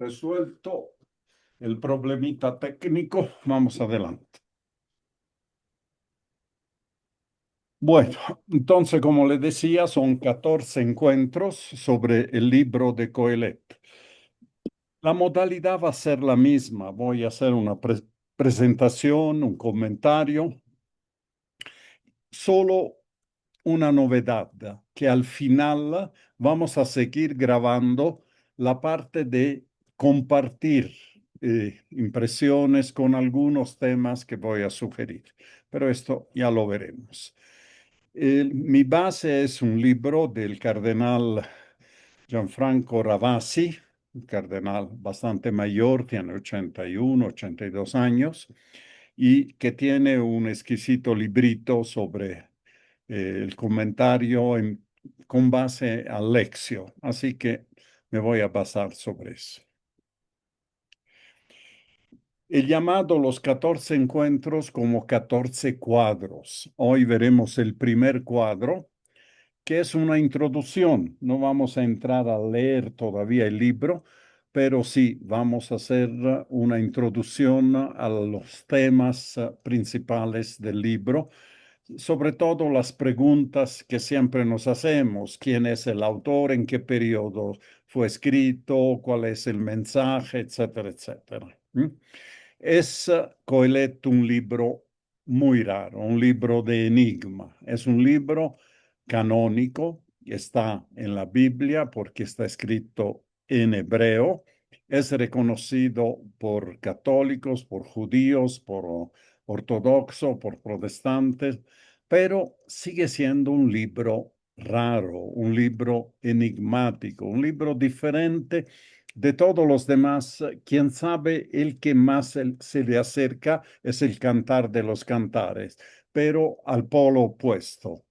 Resuelto el problemita técnico, vamos adelante. Bueno, entonces, como le decía, son 14 encuentros sobre el libro de Coelet. La modalidad va a ser la misma. Voy a hacer una presentación, un comentario, solo una novedad, que al final vamos a seguir grabando la parte de compartir impresiones con algunos temas que voy a sugerir, pero esto ya lo veremos. Mi base es un libro del cardenal Gianfranco Ravasi, un cardenal bastante mayor, tiene 81, 82 años, y que tiene un exquisito librito sobre el comentario con base al Lexio, así que me voy a basar sobre eso. He llamado los 14 encuentros como 14 cuadros. Hoy veremos el primer cuadro, que es una introducción. No vamos a entrar a leer todavía el libro, pero sí vamos a hacer una introducción a los temas principales del libro, sobre todo las preguntas que siempre nos hacemos: ¿quién es el autor? ¿En qué periodo fue escrito? ¿Cuál es el mensaje? Etcétera, etcétera. Es Coelet un libro muy raro, un libro de enigma. Es un libro canónico, está en la Biblia porque está escrito en hebreo. Es reconocido por católicos, por judíos, por ortodoxos, por protestantes, pero sigue siendo un libro raro, un libro enigmático, un libro diferente de todos los demás. Quien sabe, el que más se le acerca es el Cantar de los Cantares, pero al polo opuesto.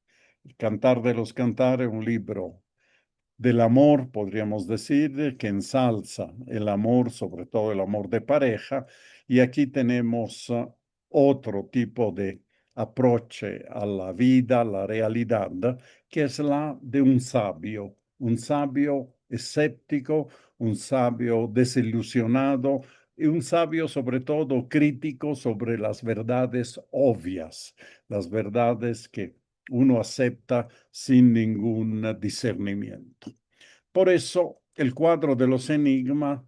El Cantar de los Cantares, un libro del amor, podríamos decir, que ensalza el amor, sobre todo el amor de pareja, y aquí tenemos otro tipo de aproche a la vida, a la realidad, que es la de un sabio escéptico, un sabio desilusionado y un sabio sobre todo crítico sobre las verdades obvias, las verdades que uno acepta sin ningún discernimiento. Por eso el cuadro de los enigmas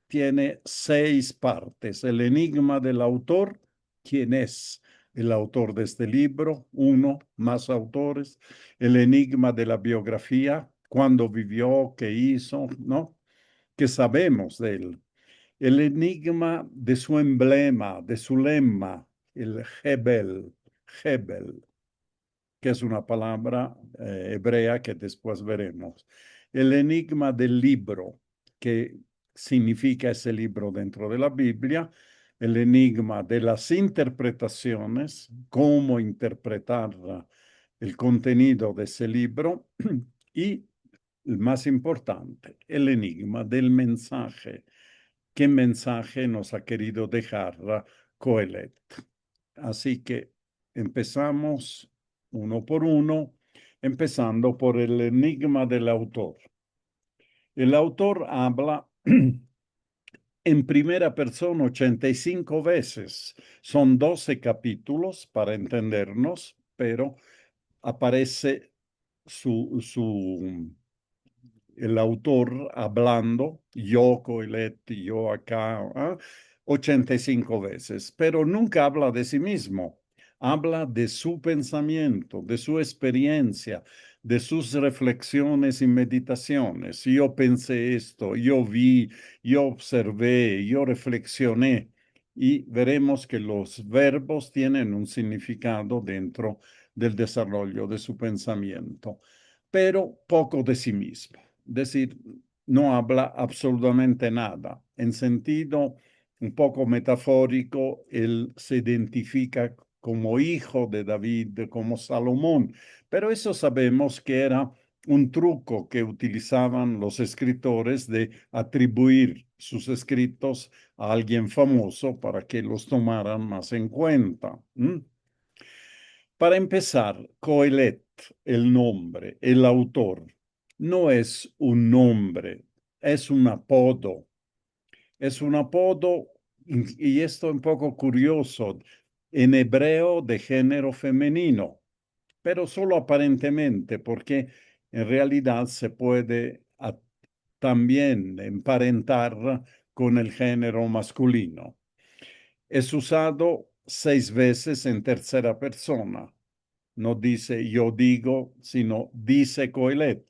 tiene 6 partes. El enigma del autor: ¿quién es el autor de este libro? Uno, más autores. El enigma de la biografía: cuándo vivió, qué hizo, ¿no? ¿Qué sabemos de él? El enigma de su emblema, de su lema, el Hebel, que es una palabra hebrea que después veremos. El enigma del libro, que significa ese libro dentro de la Biblia. El enigma de las interpretaciones, cómo interpretar el contenido de ese libro. Y el más importante, el enigma del mensaje. ¿Qué mensaje nos ha querido dejar Coelet? Así que empezamos uno por uno, empezando por el enigma del autor. El autor habla en primera persona 85 veces. Son 12 capítulos para entendernos, pero aparece el autor hablando, yo, Coelet, yo acá, 85 veces, pero nunca habla de sí mismo. Habla de su pensamiento, de su experiencia, de sus reflexiones y meditaciones. Yo pensé esto, yo vi, yo observé, yo reflexioné. Y veremos que los verbos tienen un significado dentro del desarrollo de su pensamiento, pero poco de sí mismo. Es decir, no habla absolutamente nada. En sentido un poco metafórico, él se identifica como hijo de David, como Salomón, pero eso sabemos que era un truco que utilizaban los escritores de atribuir sus escritos a alguien famoso para que los tomaran más en cuenta. Para empezar, Coelet, el nombre, el autor, no es un nombre, es un apodo. Es un apodo, y esto es un poco curioso, en hebreo de género femenino, pero solo aparentemente, porque en realidad se puede también emparentar con el género masculino. Es usado 6 veces en tercera persona. No dice yo digo, sino dice Coelet.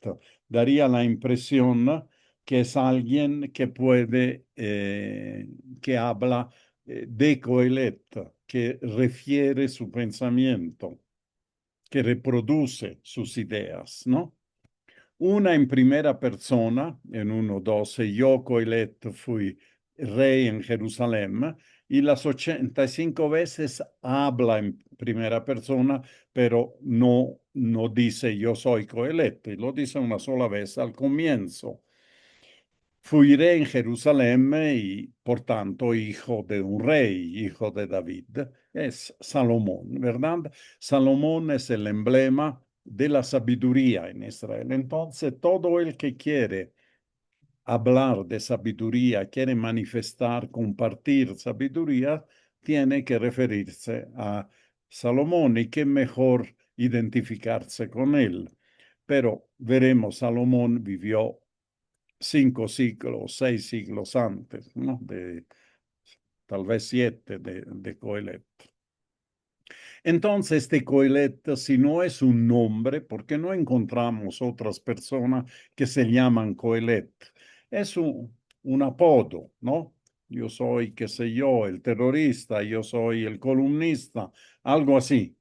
Daría la impresión que es alguien que puede, que habla de Coelet, que refiere su pensamiento, que reproduce sus ideas, ¿no? Una en primera persona, en 1:12, yo, Coelet, fui rey en Jerusalén, y las 85 veces habla en primera persona, pero no dice yo soy Coelet, y lo dice una sola vez al comienzo. Fui rey en Jerusalén y, por tanto, hijo de un rey, hijo de David. Es Salomón, ¿verdad? Salomón es el emblema de la sabiduría en Israel. Entonces, todo el que quiere hablar de sabiduría, quiere manifestar, compartir sabiduría, tiene que referirse a Salomón, y qué mejor identificarse con él. Pero veremos, Salomón vivió 5 siglos, 6 siglos antes, ¿no? Tal vez 7 de Coelet. Entonces, este Coelet, si no es un nombre, ¿por qué no encontramos otras personas que se llaman Coelet? Es un apodo, ¿no? Yo soy, qué sé yo, el terrorista, yo soy el columnista, algo así.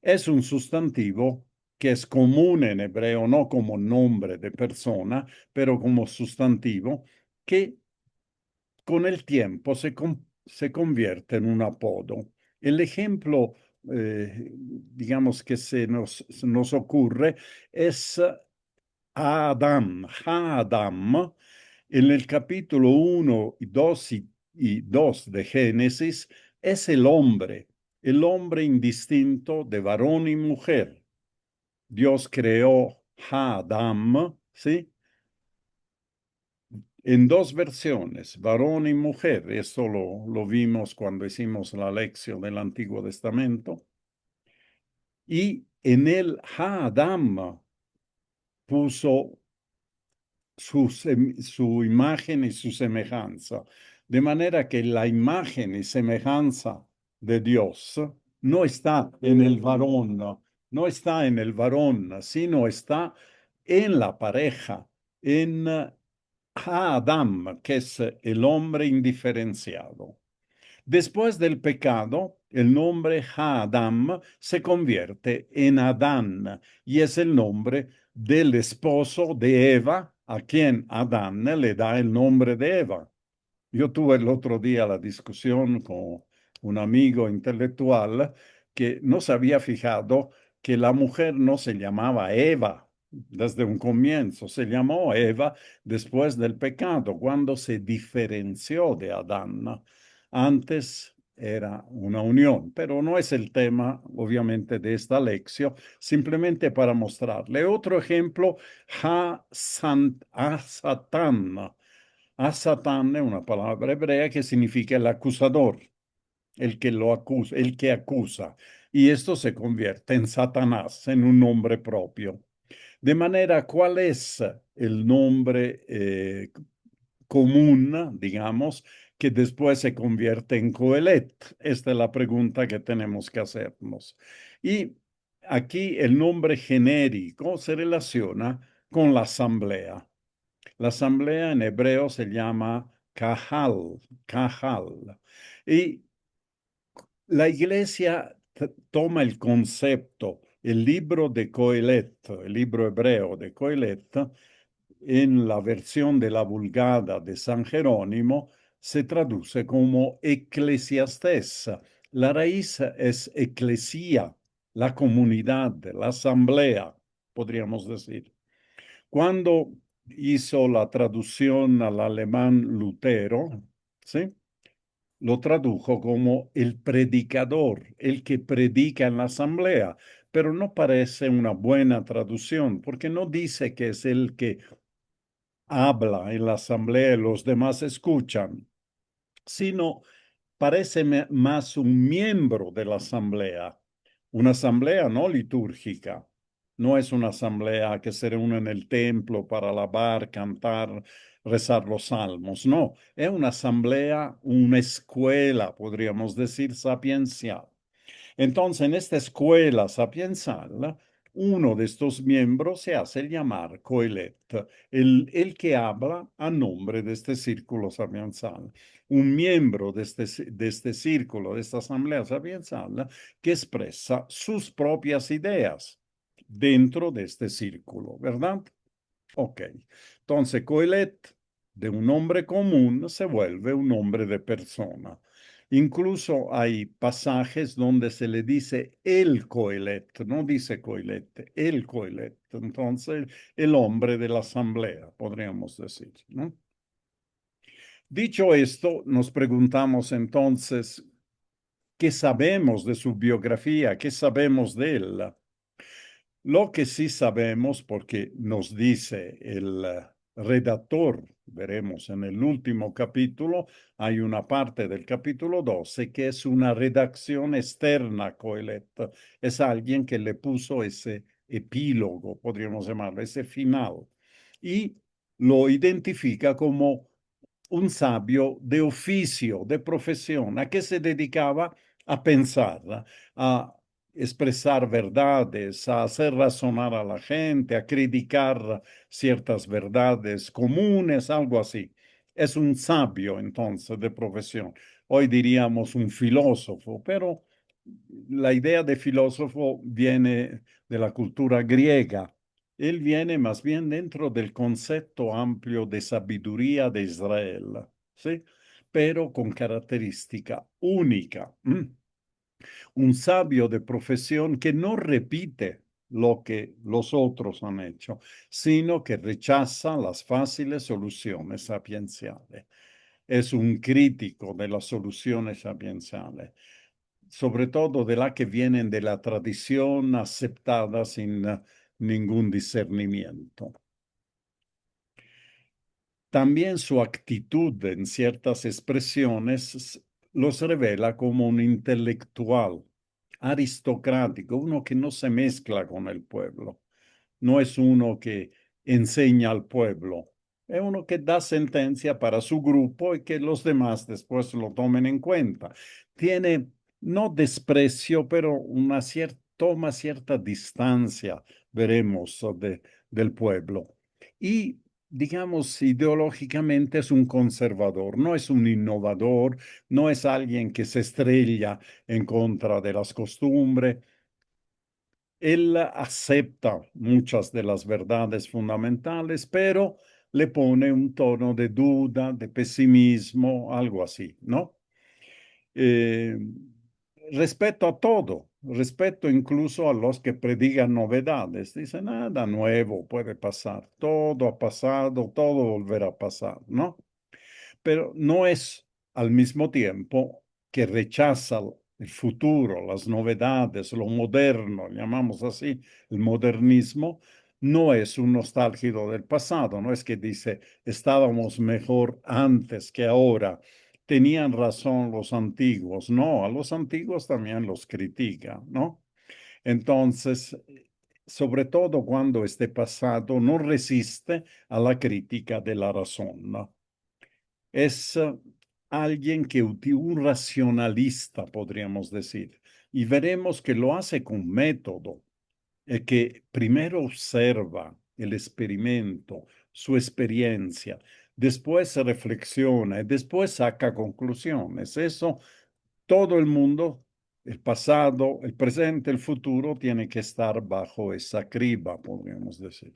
Es un sustantivo que es común en hebreo, no como nombre de persona, pero como sustantivo, que con el tiempo se convierte en un apodo. El ejemplo, digamos, que se nos ocurre es Adam. Adam, en el capítulo 1, 2 y 2 de Génesis, es el hombre indistinto de varón y mujer. Dios creó Adam, ¿sí? En dos versiones, varón y mujer. Esto lo vimos cuando hicimos la lección del Antiguo Testamento. Y en el Adam puso su imagen y su semejanza. De manera que la imagen y semejanza de Dios no está en el varón, no está en el varón, sino está en la pareja, en Adam, que es el hombre indiferenciado. Después del pecado, el nombre Adam se convierte en Adán, y es el nombre del esposo de Eva, a quien Adán le da el nombre de Eva. Yo tuve el otro día la discusión con un amigo intelectual que no se había fijado que la mujer no se llamaba Eva desde un comienzo, se llamó Eva después del pecado, cuando se diferenció de Adán. Antes era una unión, pero no es el tema, obviamente, de esta lección, simplemente para mostrarle. Otro ejemplo, Satán. Satán es una palabra hebrea que significa el acusador, el que lo acusa, el que acusa. Y esto se convierte en Satanás, en un nombre propio. De manera, ¿cuál es el nombre común, digamos, que después se convierte en Coelet? Esta es la pregunta que tenemos que hacernos. Y aquí el nombre genérico se relaciona con la asamblea. La asamblea en hebreo se llama kahal, kahal. Y la iglesia toma el concepto, el libro de Coelet, el libro hebreo de Coelet, en la versión de la Vulgata de San Jerónimo, se traduce como eclesiastés. La raíz es eclesia, la comunidad, la asamblea, podríamos decir. Cuando hizo la traducción al alemán Lutero, ¿sí? Lo tradujo como el predicador, el que predica en la asamblea, pero no parece una buena traducción, porque no dice que es el que habla en la asamblea y los demás escuchan. sino parece más un miembro de la asamblea. Una asamblea no litúrgica. No es una asamblea que se reúne en el templo para alabar, cantar, rezar los salmos. No, es una asamblea, una escuela, podríamos decir, sapiencial. Entonces, en esta escuela sapiensal, uno de estos miembros se hace llamar Coelet, el que habla a nombre de este círculo sapiensal. Un miembro de este círculo, de esta asamblea sapiensal, que expresa sus propias ideas dentro de este círculo, ¿verdad? Ok. Entonces, Coelet, de un nombre común, se vuelve un nombre de persona. Incluso hay pasajes donde se le dice el Coelet, no dice Coelet, el Coelet. Entonces, el hombre de la asamblea, podríamos decir, ¿no? Dicho esto, nos preguntamos entonces, ¿qué sabemos de su biografía? ¿Qué sabemos de él? Lo que sí sabemos, porque nos dice el redactor, veremos en el último capítulo, hay una parte del capítulo 12 que es una redacción externa a Coelet. Es alguien que le puso ese epílogo, podríamos llamarlo, ese final. Y lo identifica como un sabio de oficio, de profesión. ¿A qué se dedicaba? A pensar, a expresar verdades, a hacer razonar a la gente, a criticar ciertas verdades comunes, algo así. Es un sabio entonces de profesión. Hoy diríamos un filósofo, pero la idea de filósofo viene de la cultura griega. Él viene más bien dentro del concepto amplio de sabiduría de Israel, ¿sí? Pero con característica única. Un sabio de profesión que no repite lo que los otros han hecho, sino que rechaza las fáciles soluciones sapienciales. Es un crítico de las soluciones sapienciales, sobre todo de las que vienen de la tradición aceptada sin ningún discernimiento. También su actitud en ciertas expresiones los revela como un intelectual aristocrático, uno que no se mezcla con el pueblo, no es uno que enseña al pueblo, es uno que da sentencia para su grupo y que los demás después lo tomen en cuenta. Tiene no desprecio, pero toma cierta distancia, veremos, del pueblo. Y digamos, ideológicamente es un conservador, no es un innovador, no es alguien que se estrella en contra de las costumbres. Él acepta muchas de las verdades fundamentales, pero le pone un tono de duda, de pesimismo, algo así, ¿no? Eh, Respeto a todo, respeto incluso a los que predigan novedades. Dicen, nada nuevo puede pasar, todo ha pasado, todo volverá a pasar, ¿no? Pero no es al mismo tiempo que rechaza el futuro, las novedades, lo moderno, llamamos así, el modernismo, no es un nostálgico del pasado, no es que dice, estábamos mejor antes que ahora, tenían razón los antiguos, no, a los antiguos también los critica, ¿no? Entonces, sobre todo cuando este pasado no resiste a la crítica de la razón, ¿no? Es alguien que un racionalista, podríamos decir, y veremos que lo hace con método, que primero observa el experimento, su experiencia, después se reflexiona y después saca conclusiones. Eso todo el mundo, el pasado, el presente, el futuro, tiene que estar bajo esa criba, podríamos decir.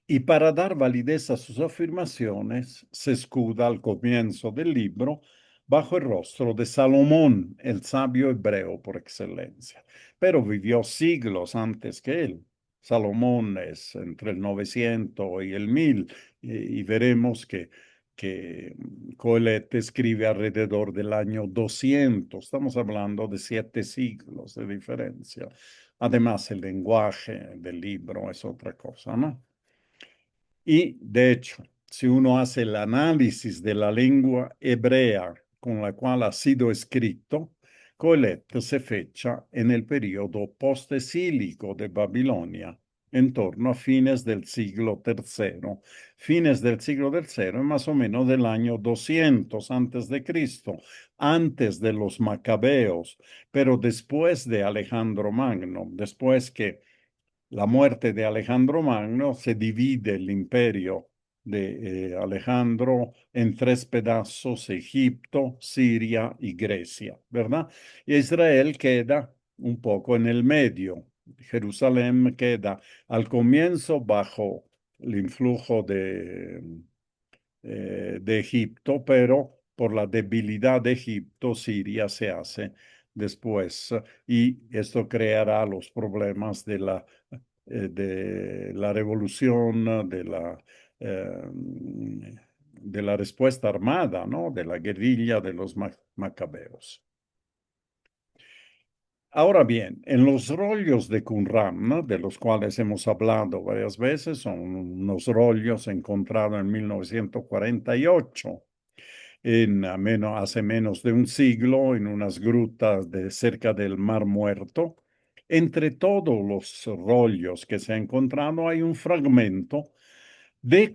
Y para dar validez a sus afirmaciones, se escuda al comienzo del libro bajo el rostro de Salomón, el sabio hebreo por excelencia, pero vivió siglos antes que él. Salomón es entre el 900 y el 1000, y veremos que Coelet escribe alrededor del año 200. Estamos hablando de 7 siglos de diferencia. Además, el lenguaje del libro es otra cosa, ¿no? Y de hecho, si uno hace el análisis de la lengua hebrea con la cual ha sido escrito, Coelet se fecha en el periodo post-exílico de Babilonia, en torno a fines del siglo III. Fines del siglo III, más o menos del año 200 antes de Cristo, antes de los macabeos, pero después de Alejandro Magno, después que la muerte de Alejandro Magno se divide el imperio de Alejandro en tres pedazos: Egipto, Siria y Grecia, ¿verdad? Y Israel queda un poco en el medio. Jerusalén queda al comienzo bajo el influjo de Egipto, pero por la debilidad de Egipto, Siria se hace después, y esto creará los problemas de la revolución, eh, de la respuesta armada, ¿no? De la guerrilla de los macabeos. Ahora bien, en los rollos de Qumran, ¿no?, de los cuales hemos hablado varias veces, son unos rollos encontrados en 1948, hace menos de un siglo, en unas grutas cerca del Mar Muerto. Entre todos los rollos que se ha encontrado hay un fragmento de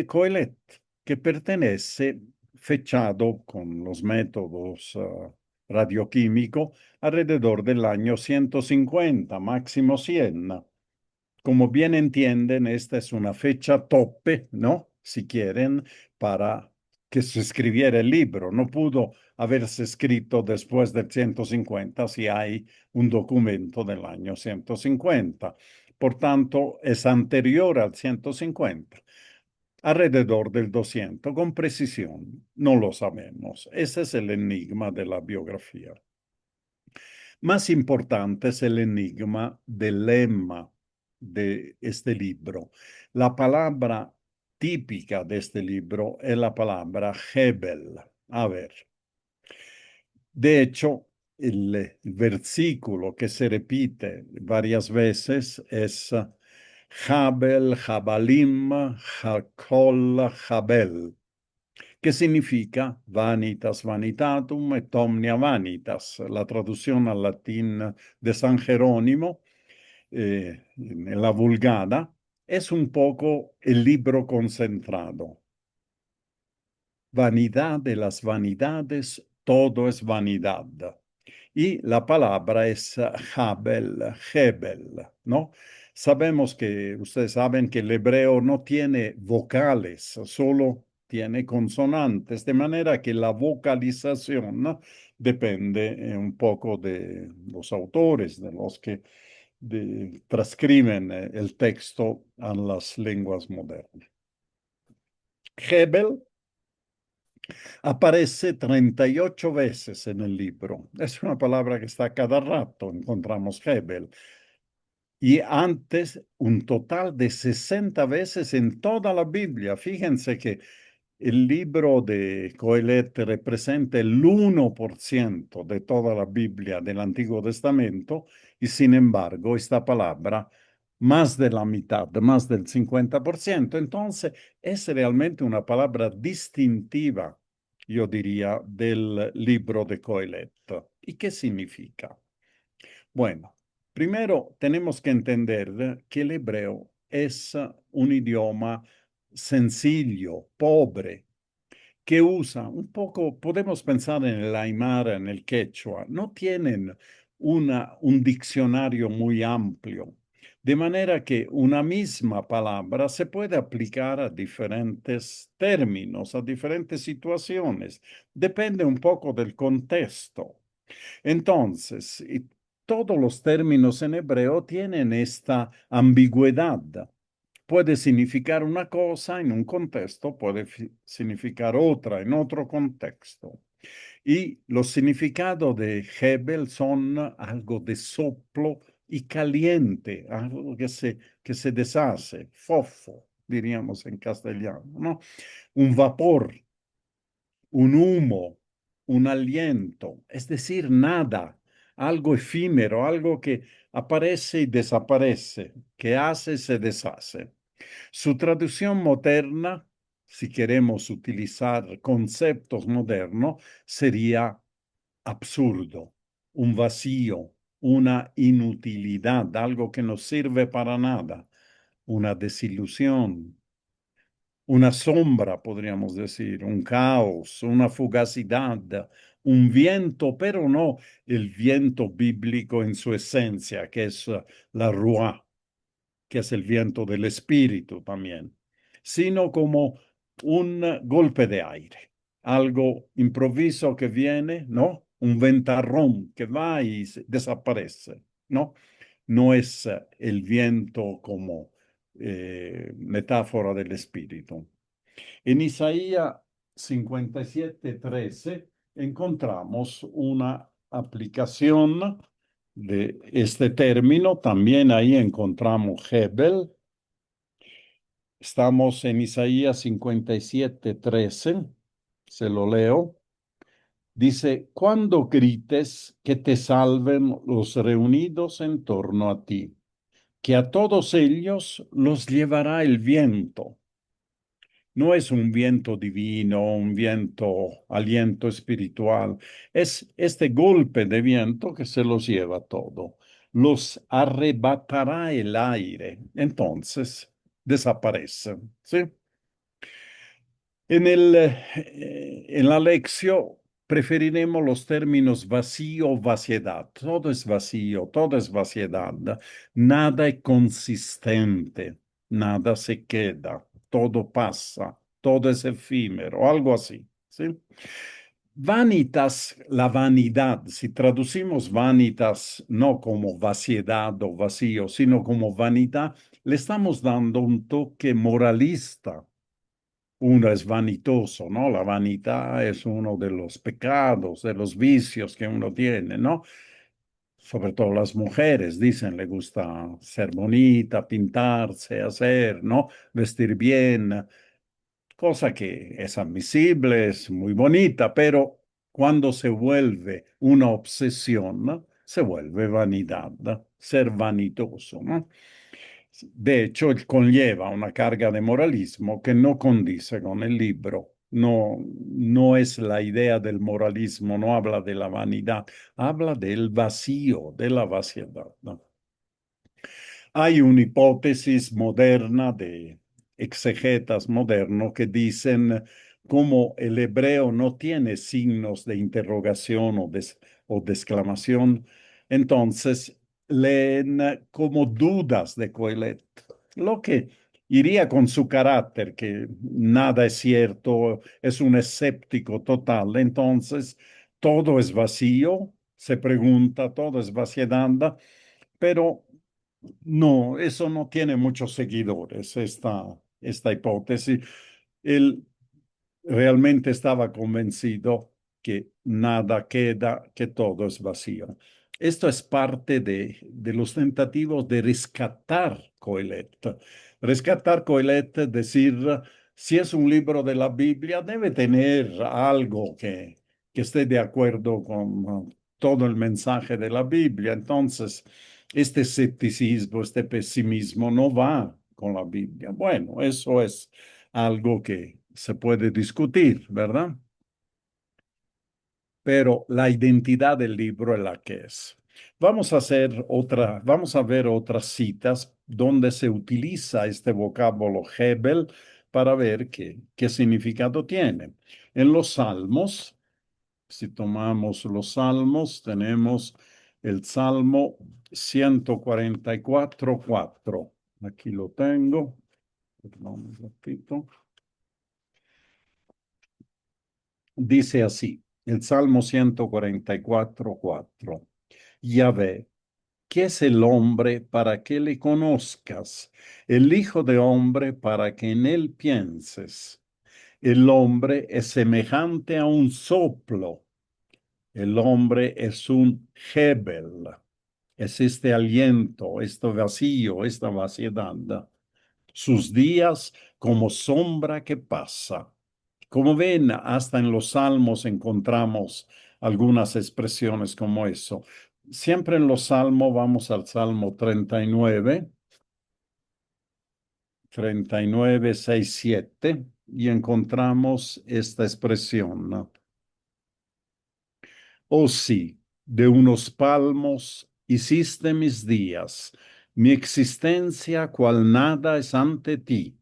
Coelet que pertenece, fechado con los métodos radioquímicos, alrededor del año 150, máximo 100. Como bien entienden, esta es una fecha tope, ¿no? Si quieren, para que se escribiera el libro. No pudo haberse escrito después del 150 si hay un documento del año 150. Por tanto, es anterior al 150, alrededor del 200, con precisión. No lo sabemos. Ese es el enigma de la biografía. Más importante es el enigma del lema de este libro. La palabra típica de este libro es la palabra Hebel. A ver, de hecho, el versículo que se repite varias veces es Jabel, Jabalim, Jakol, Jabel, que significa vanitas vanitatum et omnia vanitas, la traducción al latín de San Jerónimo, en la Vulgata. Es un poco el libro concentrado. Vanidad de las vanidades, todo es vanidad. Y la palabra es Hebel, ¿no? Ustedes saben que el hebreo no tiene vocales, solo tiene consonantes, de manera que la vocalización, ¿no?, depende un poco de los autores, de los que transcriben el texto a las lenguas modernas. Hebel aparece 38 veces en el libro. Es una palabra que está cada rato, encontramos Hebel. Y antes, un total de 60 veces en toda la Biblia. Fíjense que el libro de Coelet representa el 1% de toda la Biblia del Antiguo Testamento, y sin embargo, esta palabra, más de la mitad, más del 50%. Entonces, es realmente una palabra distintiva, yo diría, del libro de Coelet. ¿Y qué significa? Bueno, primero tenemos que entender que el hebreo es un idioma sencillo, pobre, que usa un poco, podemos pensar en el aymara, en el quechua, no tienen un diccionario muy amplio, de manera que una misma palabra se puede aplicar a diferentes términos, a diferentes situaciones, depende un poco del contexto. Entonces, todos los términos en hebreo tienen esta ambigüedad. Puede significar una cosa en un contexto, puede significar otra en otro contexto. Y los significados de Hebel son algo de soplo y caliente, algo que se deshace, fofo, diríamos en castellano, ¿no? Un vapor, un humo, un aliento, es decir, nada, algo efímero, algo que aparece y desaparece, que hace y se deshace. Su traducción moderna si queremos utilizar conceptos modernos, sería absurdo, un vacío, una inutilidad, algo que no sirve para nada, una desilusión, una sombra, podríamos decir, un caos, una fugacidad, un viento, pero no el viento bíblico en su esencia, que es la ruá, que es el viento del espíritu también, sino como un golpe de aire, algo improviso que viene, ¿no? Un ventarrón que va y desaparece, ¿no? No es el viento como metáfora del espíritu. En Isaías 57:13 encontramos una aplicación de este término. También ahí encontramos Hebel. Estamos en Isaías 57:13. Se lo leo. Dice, cuando grites, que te salven los reunidos en torno a ti, que a todos ellos los llevará el viento. No es un viento divino, un viento, aliento espiritual. Es este golpe de viento que se los lleva todo. Los arrebatará el aire. Entonces desaparecen. ¿Sí? En la lección preferiremos los términos vacío, vaciedad. Todo es vacío, todo es vaciedad. Nada es consistente, nada se queda, todo pasa, todo es efímero, algo así. ¿Sí? Vanitas, la vanidad, si traducimos vanitas no como vaciedad o vacío, sino como vanidad, le estamos dando un toque moralista. Uno es vanitoso, ¿no? La vanidad es uno de los pecados, de los vicios que uno tiene, ¿no? Sobre todo las mujeres, dicen, le gusta ser bonita, pintarse, hacer, ¿no? Vestir bien, cosa que es admisible, es muy bonita, pero cuando se vuelve una obsesión, ¿no? Se vuelve vanidad, ¿no? Ser vanitoso, ¿no? De hecho, conlleva una carga de moralismo que no condice con el libro. No, no es la idea del moralismo, no habla de la vanidad, habla del vacío, de la vaciedad, ¿no? Hay una hipótesis moderna de exegetas modernos que dicen como el hebreo no tiene signos de interrogación o de exclamación, entonces leen como dudas de Coelet, lo que iría con su carácter, que nada es cierto, es un escéptico total. Entonces, todo es vacío, se pregunta, todo es vaciedad, pero no, eso no tiene muchos seguidores, esta hipótesis. Él realmente estaba convencido que nada queda, que todo es vacío. Esto es parte de los tentativos de rescatar Coelet. Rescatar Coelet, decir, si es un libro de la Biblia, debe tener algo que esté de acuerdo con todo el mensaje de la Biblia. Entonces, este escepticismo, este pesimismo no va con la Biblia. Bueno, eso es algo que se puede discutir, ¿verdad? Pero la identidad del libro es la que es. Vamos a ver otras citas donde se utiliza este vocábulo Hebel para ver qué significado tiene. En los Salmos, si tomamos los Salmos, tenemos el Salmo 144:4. Aquí lo tengo. Perdón, un ratito. Dice así, el Salmo 144:4. Yahvé, ¿qué es el hombre para que le conozcas? El hijo de hombre para que en él pienses. El hombre es semejante a un soplo. El hombre es un Hebel. Es este aliento, este vacío, esta vaciedad. Sus días como sombra que pasa. Como ven, hasta en los salmos encontramos algunas expresiones como eso. Siempre en los salmos vamos al Salmo 39, 39, 6, 7. y encontramos esta expresión, ¿no? Oh sí, de unos palmos hiciste mis días, mi existencia cual nada es ante ti,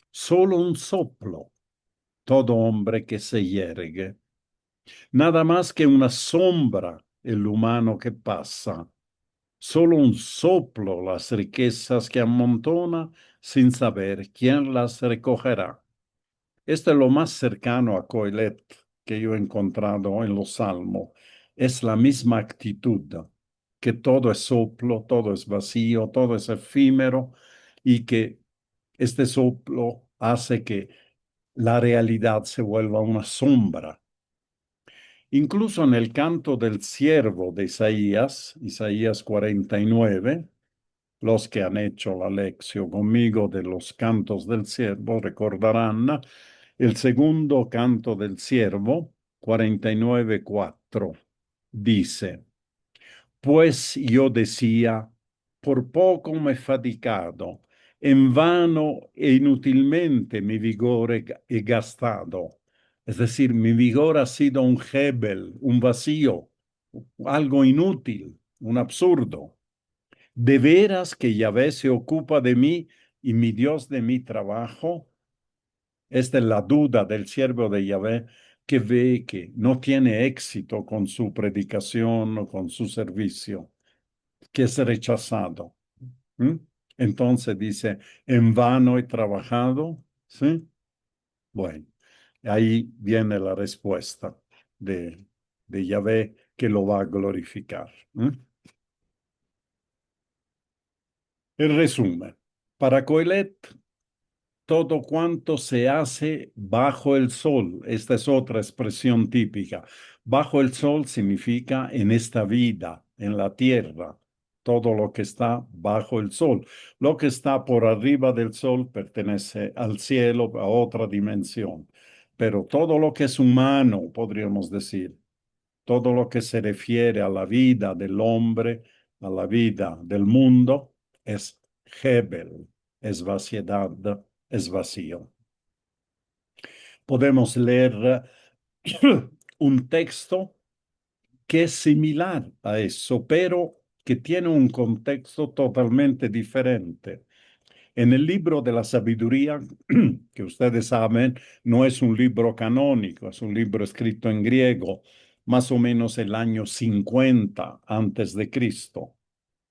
solo un soplo, todo hombre que se yergue, nada más que una sombra el humano que pasa, solo un soplo las riquezas que amontona sin saber quién las recogerá. Esto es lo más cercano a Coelet que yo he encontrado en los Salmos. Es la misma actitud, que todo es soplo, todo es vacío, todo es efímero y que este soplo hace que la realidad se vuelva una sombra. Incluso en el canto del siervo de Isaías, Isaías 49, los que han hecho la lección conmigo de los cantos del siervo recordarán el segundo canto del siervo, 49:4, dice, pues yo decía, por poco me he fatigado, en vano e inútilmente mi vigor he gastado. Es decir, mi vigor ha sido un hebel, un vacío, algo inútil, un absurdo. ¿De veras que Yahvé se ocupa de mí y mi Dios de mi trabajo? Esta es la duda del siervo de Yahvé que ve que no tiene éxito con su predicación o con su servicio, que es rechazado. ¿Mm? Entonces dice, en vano he trabajado, ¿sí? Bueno, ahí viene la respuesta de Yahvé que lo va a glorificar. ¿Mm? El resumen. Para Coelet, todo cuanto se hace bajo el sol. Esta es otra expresión típica. Bajo el sol significa en esta vida, en la tierra. Todo lo que está bajo el sol. Lo que está por arriba del sol pertenece al cielo, a otra dimensión. Pero todo lo que es humano, podríamos decir, todo lo que se refiere a la vida del hombre, a la vida del mundo, es Hebel, es vaciedad, es vacío. Podemos leer un texto que es similar a eso, pero que tiene un contexto totalmente diferente. En el libro de la sabiduría, que ustedes saben, no es un libro canónico, es un libro escrito en griego, más o menos el año 50 antes de Cristo,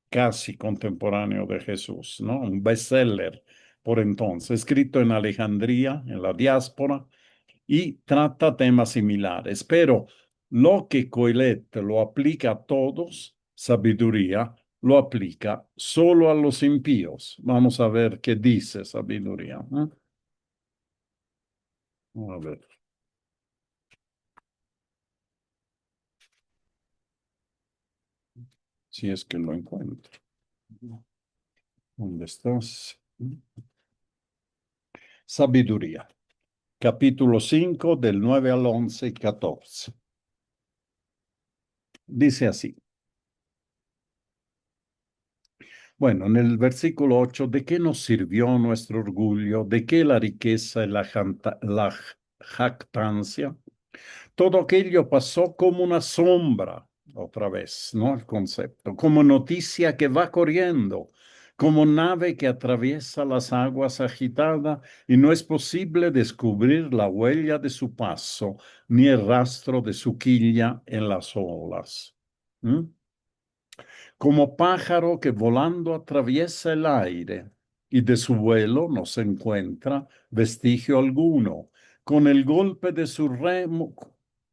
casi contemporáneo de Jesús, ¿no? Un bestseller por entonces, escrito en Alejandría, en la diáspora, y trata temas similares, pero lo que Coelet lo aplica a todos, sabiduría, lo aplica solo a los impíos. Vamos a ver qué dice sabiduría. A ver, si es que lo encuentro. ¿Dónde estás? Sabiduría, capítulo 5 del 9 al 11 y 14. Dice así. Bueno, en el versículo 8, ¿de qué nos sirvió nuestro orgullo? ¿De qué la riqueza y la jactancia? Todo aquello pasó como una sombra, otra vez, ¿no? El concepto, como noticia que va corriendo, como nave que atraviesa las aguas agitada y no es posible descubrir la huella de su paso, ni el rastro de su quilla en las olas. ¿Mm? Como pájaro que volando atraviesa el aire y de su vuelo no se encuentra vestigio alguno. Con el golpe de su remo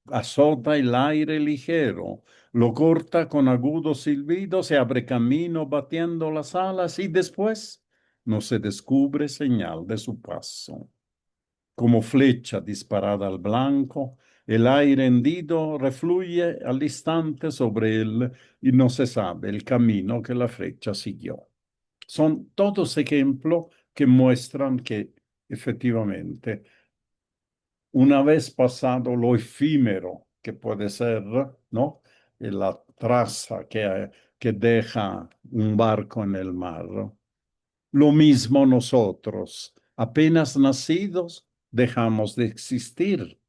azota el aire ligero, lo corta con agudo silbido, se abre camino batiendo las alas y después no se descubre señal de su paso. Como flecha disparada al blanco, el aire hendido refluye al instante sobre él y no se sabe el camino que la flecha siguió. Son todos ejemplos que muestran que efectivamente, una vez pasado lo efímero que puede ser, ¿no? Y la traza que deja un barco en el mar. Lo mismo nosotros, apenas nacidos, dejamos de existir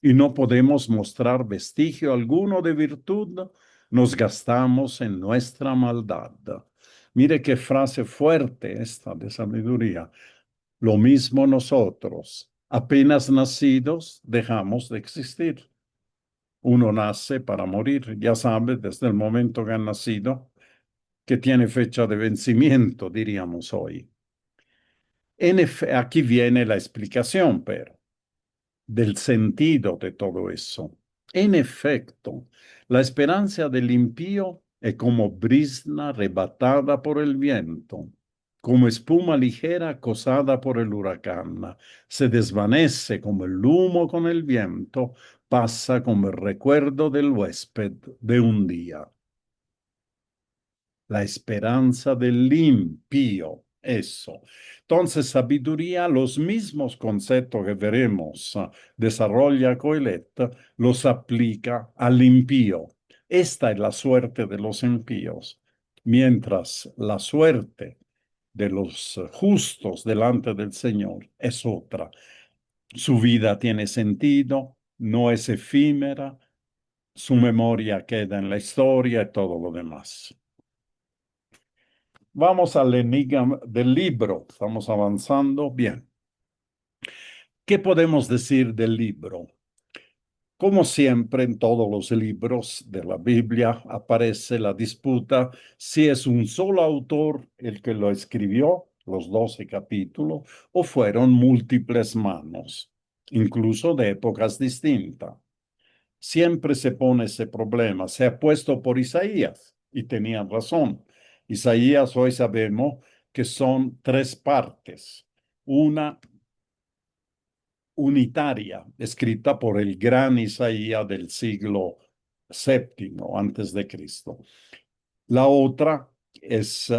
y no podemos mostrar vestigio alguno de virtud, nos gastamos en nuestra maldad. Mire qué frase fuerte esta de sabiduría. Lo mismo nosotros, apenas nacidos, dejamos de existir. Uno nace para morir, ya sabe, desde el momento que ha nacido, que tiene fecha de vencimiento, diríamos hoy. Aquí viene la explicación, pero, del sentido de todo eso. En efecto, la esperanza del impío es como brisna arrebatada por el viento, como espuma ligera acosada por el huracán. Se desvanece como el humo con el viento, pasa como el recuerdo del huésped de un día. La esperanza del impío, eso. Entonces, sabiduría, los mismos conceptos que veremos, desarrolla Coelet, los aplica al impío. Esta es la suerte de los impíos, mientras la suerte de los justos delante del Señor es otra. Su vida tiene sentido, no es efímera, su memoria queda en la historia y todo lo demás. Vamos al enigma del libro. Estamos avanzando. Bien. ¿Qué podemos decir del libro? Como siempre en todos los libros de la Biblia aparece la disputa si es un solo autor el que lo escribió, los 12 capítulos, o fueron múltiples manos, incluso de épocas distintas. Siempre se pone ese problema. Se ha puesto por Isaías y tenían razón. Isaías hoy sabemos que son tres partes. Una unitaria, escrita por el gran Isaías del siglo séptimo antes de Cristo. La otra es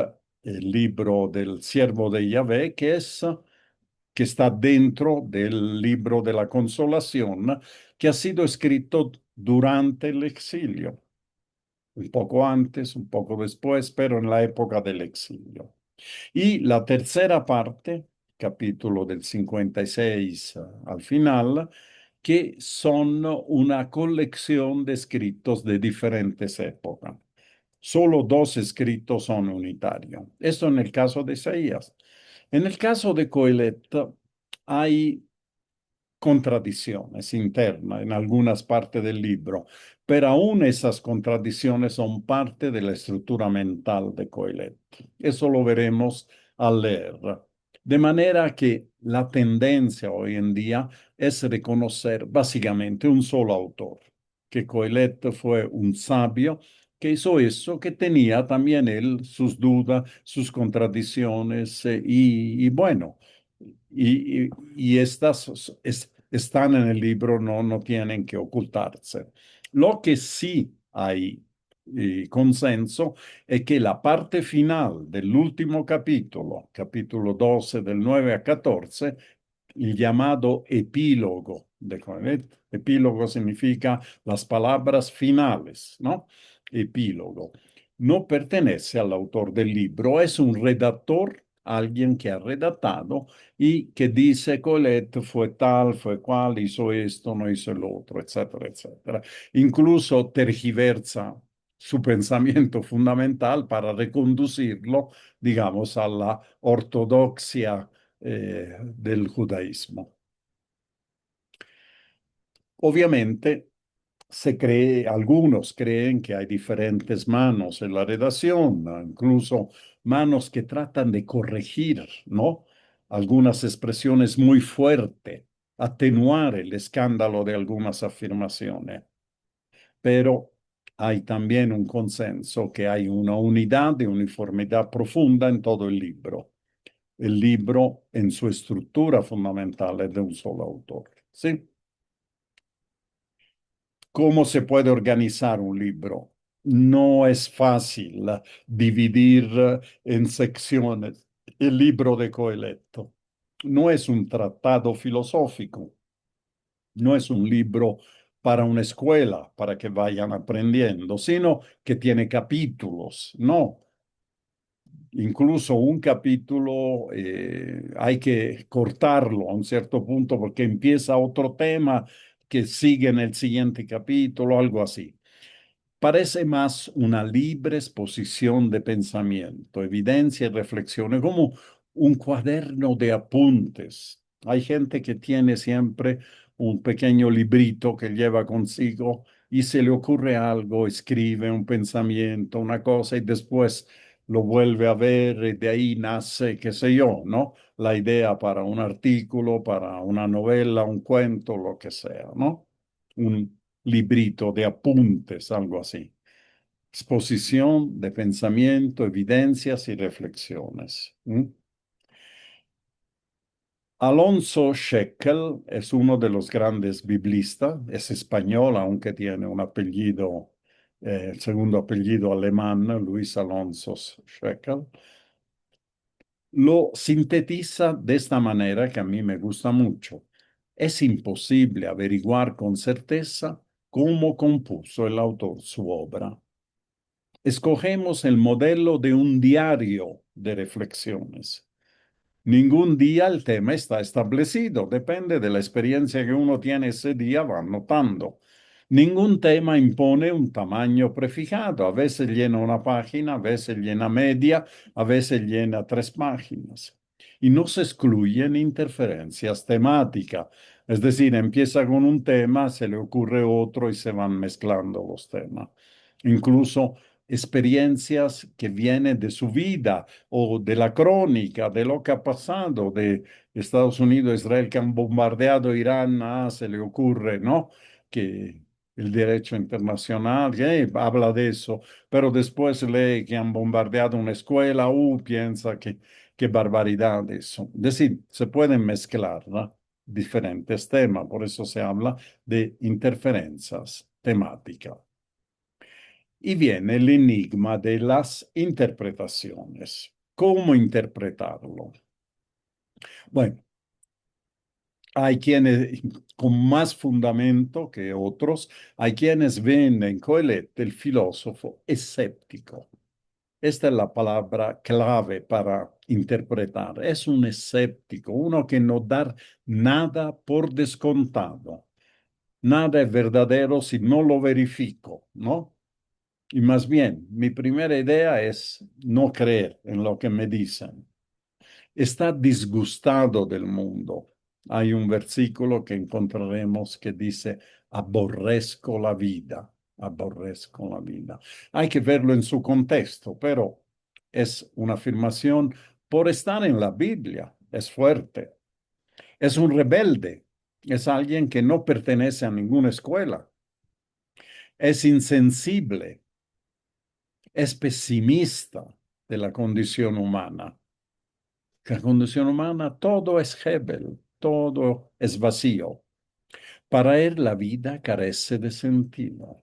el libro del siervo de Yahvé, que está dentro del libro de la consolación, que ha sido escrito durante el exilio, un poco antes, un poco después, pero en la época del exilio. Y la tercera parte, capítulo del 56 al final, que son una colección de escritos de diferentes épocas. Solo dos escritos son unitarios. Esto en el caso de Isaías. En el caso de Coelet hay contradicciones internas en algunas partes del libro, pero aún esas contradicciones son parte de la estructura mental de Coelet. Eso lo veremos al leer. De manera que la tendencia hoy en día es reconocer básicamente un solo autor, que Coelet fue un sabio que hizo eso, que tenía también él sus dudas, sus contradicciones y bueno, y estas están en el libro, no tienen que ocultarse. Lo que sí hay consenso es que la parte final del último capítulo, capítulo 12 del 9 a 14, el llamado epílogo de Coelet. Epílogo significa las palabras finales, ¿no? Epílogo. No pertenece al autor del libro, es un redactor, alguien que ha redactado y que dice Coelet fue tal, fue cual, hizo esto, no hizo el otro, etcétera, etcétera. Incluso tergiversa su pensamiento fundamental para reconducirlo, digamos, a la ortodoxia del judaísmo. Obviamente, algunos creen que hay diferentes manos en la redacción, ¿no? Incluso manos que tratan de corregir, ¿no? Algunas expresiones muy fuertes, atenuar el escándalo de algunas afirmaciones. Pero hay también un consenso que hay una unidad y uniformidad profunda en todo el libro. El libro en su estructura fundamental es de un solo autor, ¿sí? ¿Cómo se puede organizar un libro? No es fácil dividir en secciones el libro de Coeletto. No es un tratado filosófico, no es un libro para una escuela, para que vayan aprendiendo, sino que tiene capítulos, no. Incluso un capítulo hay que cortarlo a un cierto punto porque empieza otro tema que sigue en el siguiente capítulo, algo así. Parece más una libre exposición de pensamiento, evidencia y reflexiones, como un cuaderno de apuntes. Hay gente que tiene siempre un pequeño librito que lleva consigo y se le ocurre algo, escribe un pensamiento, una cosa y después lo vuelve a ver y de ahí nace, qué sé yo, ¿no? La idea para un artículo, para una novela, un cuento, lo que sea, ¿no? Un librito de apuntes, algo así. Exposición de pensamiento, evidencias y reflexiones. ¿Mm? Alonso Scheckel es uno de los grandes biblistas, es español, aunque tiene un apellido, segundo apellido alemán, Luis Alonso Scheckel. Lo sintetiza de esta manera que a mí me gusta mucho. Es imposible averiguar con certeza cómo compuso el autor su obra. Escogemos el modelo de un diario de reflexiones. Ningún día el tema está establecido, depende de la experiencia que uno tiene ese día, va notando. Ningún tema impone un tamaño prefijado, a veces llena una página, a veces llena media, a veces llena 3 páginas. Y no se excluyen interferencias temáticas, es decir, empieza con un tema, se le ocurre otro y se van mezclando los temas. Incluso experiencias que vienen de su vida o de la crónica, de lo que ha pasado, de Estados Unidos, Israel, que han bombardeado Irán, se le ocurre, ¿no? Que el derecho internacional habla de eso, pero después lee que han bombardeado una escuela, piensa que qué barbaridad eso. Es decir, se pueden mezclar, ¿no? Diferentes temas, por eso se habla de interferencias temáticas. Y viene el enigma de las interpretaciones. ¿Cómo interpretarlo? Bueno, hay quienes con más fundamento que otros, hay quienes ven en Coelet el filósofo escéptico. Esta es la palabra clave para interpretar. Es un escéptico, uno que no da nada por descontado. Nada es verdadero si no lo verifico, ¿no? Y más bien, mi primera idea es no creer en lo que me dicen. Está disgustado del mundo. Hay un versículo que encontraremos que dice, aborrezco la vida, aborrezco la vida. Hay que verlo en su contexto, pero es una afirmación por estar en la Biblia, es fuerte. Es un rebelde, es alguien que no pertenece a ninguna escuela, es insensible, es pesimista de la condición humana. La condición humana, todo es Hebel, todo es vacío. Para él la vida carece de sentido.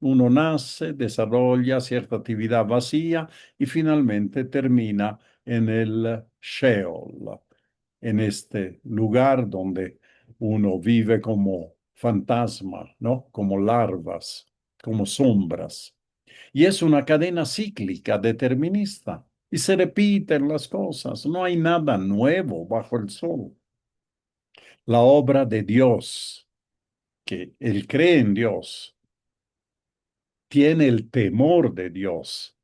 Uno nace, desarrolla cierta actividad vacía y finalmente termina en el Sheol, en este lugar donde uno vive como fantasma, ¿no? Como larvas, como sombras. Y es una cadena cíclica determinista. Y se repiten las cosas. No hay nada nuevo bajo el sol. La obra de Dios, que él cree en Dios, tiene el temor de Dios.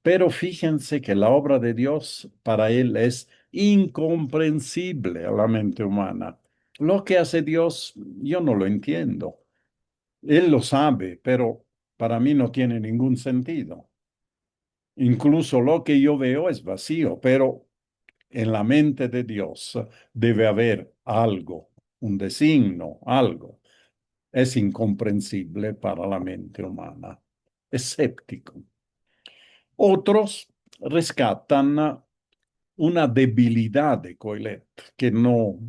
Pero fíjense que la obra de Dios para él es incomprensible a la mente humana. Lo que hace Dios, yo no lo entiendo. Él lo sabe, pero para mí no tiene ningún sentido. Incluso lo que yo veo es vacío, pero en la mente de Dios debe haber algo, un designo, algo. Es incomprensible para la mente humana. Escéptico. Otros rescatan una debilidad de Coelet, que no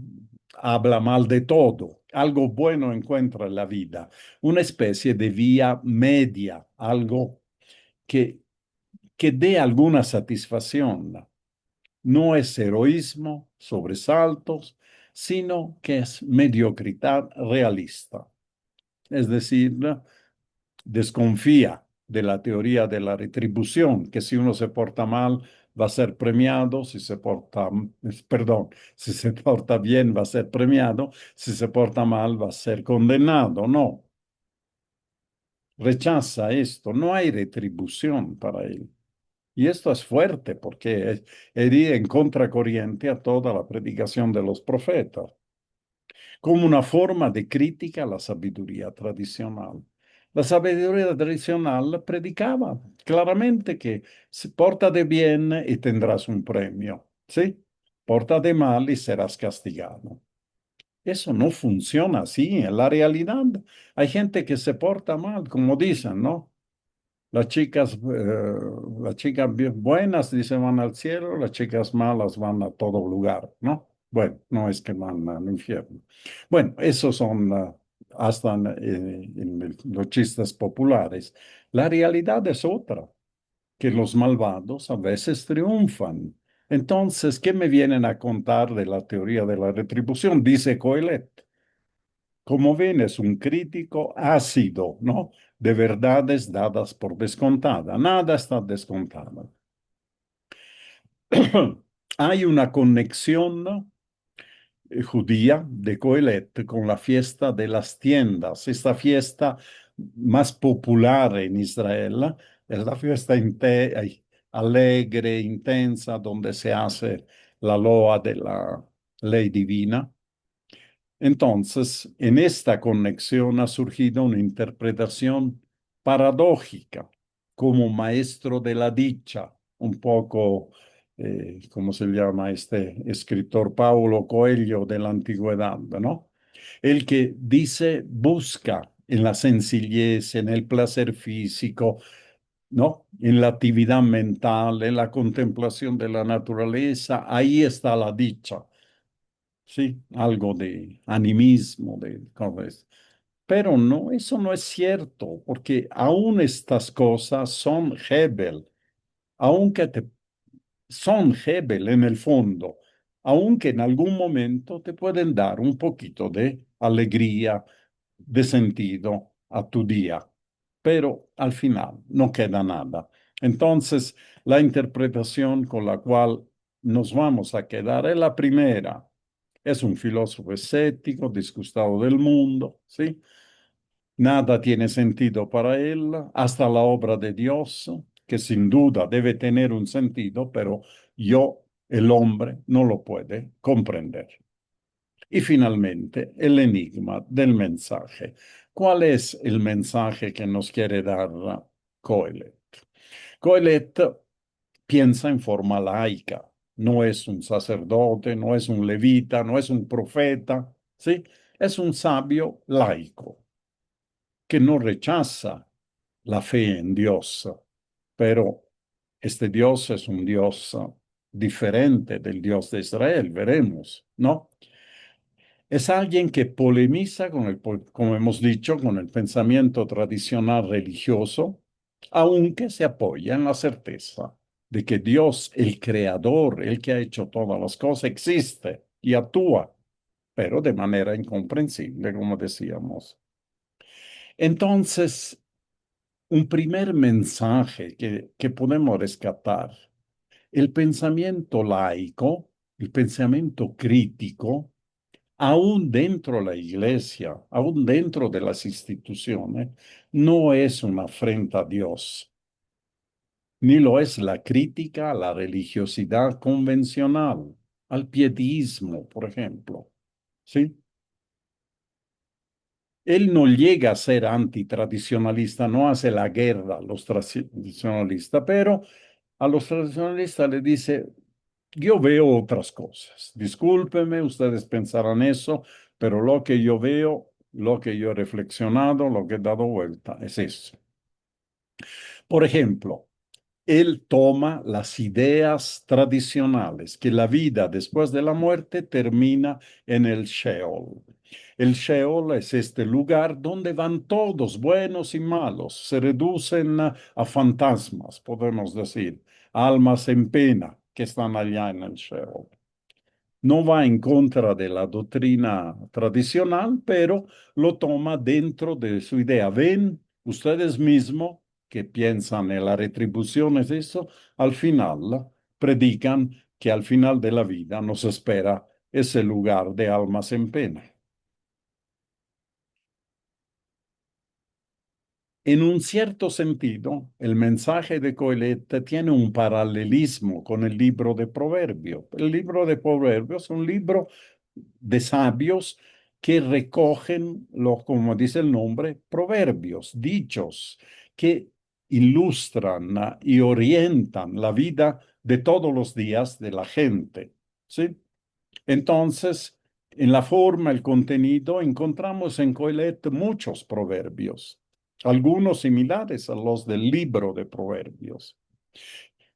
habla mal de todo. Algo bueno encuentra en la vida. Una especie de vía media, algo que, que dé alguna satisfacción. No es heroísmo, sobresaltos, sino que es mediocridad realista. Es decir, desconfía de la teoría de la retribución, que si uno se porta mal, va a ser premiado, si se porta, perdón, si se porta bien va a ser premiado, si se porta mal va a ser condenado. No, rechaza esto, no hay retribución para él. Y esto es fuerte porque es ir en contracorriente a toda la predicación de los profetas, como una forma de crítica a la sabiduría tradicional. La sabiduría tradicional predicaba claramente que se pórtate bien y tendrás un premio, ¿sí? Pórtate mal y serás castigado. Eso no funciona así en la realidad. Hay gente que se porta mal, como dicen, ¿no? Las chicas buenas, dice, van al cielo, las chicas malas van a todo lugar, ¿no? Bueno, no es que van al infierno. Bueno, esos son hasta en los chistes populares. La realidad es otra, que los malvados a veces triunfan. Entonces, ¿qué me vienen a contar de la teoría de la retribución? Dice Coelet. Como ven, es un crítico ácido, ¿no? De verdades dadas por descontada. Nada está descontado. Hay una conexión, ¿no? Judía de Coelet con la fiesta de las tiendas. Esta fiesta más popular en Israel es la fiesta alegre, intensa, donde se hace la loa de la ley divina. Entonces, en esta conexión ha surgido una interpretación paradójica como maestro de la dicha, un poco, ¿cómo se llama este escritor Paulo Coelho de la antigüedad, ¿no? El que dice, busca en la sencillez, en el placer físico, ¿no? En la actividad mental, en la contemplación de la naturaleza, ahí está la dicha. Sí, algo de animismo, de cosas. Pero no, eso no es cierto, porque aún estas cosas son Hebel, aunque son Hebel en el fondo, aunque en algún momento te pueden dar un poquito de alegría, de sentido a tu día, pero al final no queda nada. Entonces, la interpretación con la cual nos vamos a quedar es la primera. Es un filósofo escéptico, disgustado del mundo, ¿sí? Nada tiene sentido para él, hasta la obra de Dios, que sin duda debe tener un sentido, pero yo, el hombre, no lo puede comprender. Y finalmente, el enigma del mensaje. ¿Cuál es el mensaje que nos quiere dar Coelet? Coelet piensa en forma laica. No es un sacerdote, no es un levita, no es un profeta, ¿sí? Es un sabio laico que no rechaza la fe en Dios, pero este Dios es un Dios diferente del Dios de Israel, veremos, ¿no? Es alguien que polemiza con como hemos dicho, con el pensamiento tradicional religioso, aunque se apoya en la certeza de que Dios, el creador, el que ha hecho todas las cosas, existe y actúa, pero de manera incomprensible, como decíamos. Entonces, un primer mensaje que podemos rescatar, el pensamiento laico, el pensamiento crítico, aún dentro de la iglesia, aún dentro de las instituciones, no es una afrenta a Dios, ni lo es la crítica a la religiosidad convencional, al pietismo, por ejemplo. ¿Sí? Él no llega a ser antitradicionalista, no hace la guerra a los tradicionalistas, pero a los tradicionalistas le dice, yo veo otras cosas. Discúlpeme, ustedes pensarán eso, pero lo que yo veo, lo que yo he reflexionado, lo que he dado vuelta, es eso. Por ejemplo, él toma las ideas tradicionales, que la vida después de la muerte termina en el Sheol. El Sheol es este lugar donde van todos, buenos y malos, se reducen a fantasmas, podemos decir, almas en pena que están allá en el Sheol. No va en contra de la doctrina tradicional, pero lo toma dentro de su idea. Ven ustedes mismos que piensan en la retribución, es eso, al final predican que al final de la vida nos espera ese lugar de almas en pena. En un cierto sentido, el mensaje de Coelette tiene un paralelismo con el libro de Proverbios. El libro de Proverbios es un libro de sabios que recogen, como dice el nombre, proverbios, dichos, que ilustran y orientan la vida de todos los días de la gente. ¿Sí? Entonces, en la forma, el contenido, encontramos en Coelet muchos proverbios, algunos similares a los del libro de Proverbios.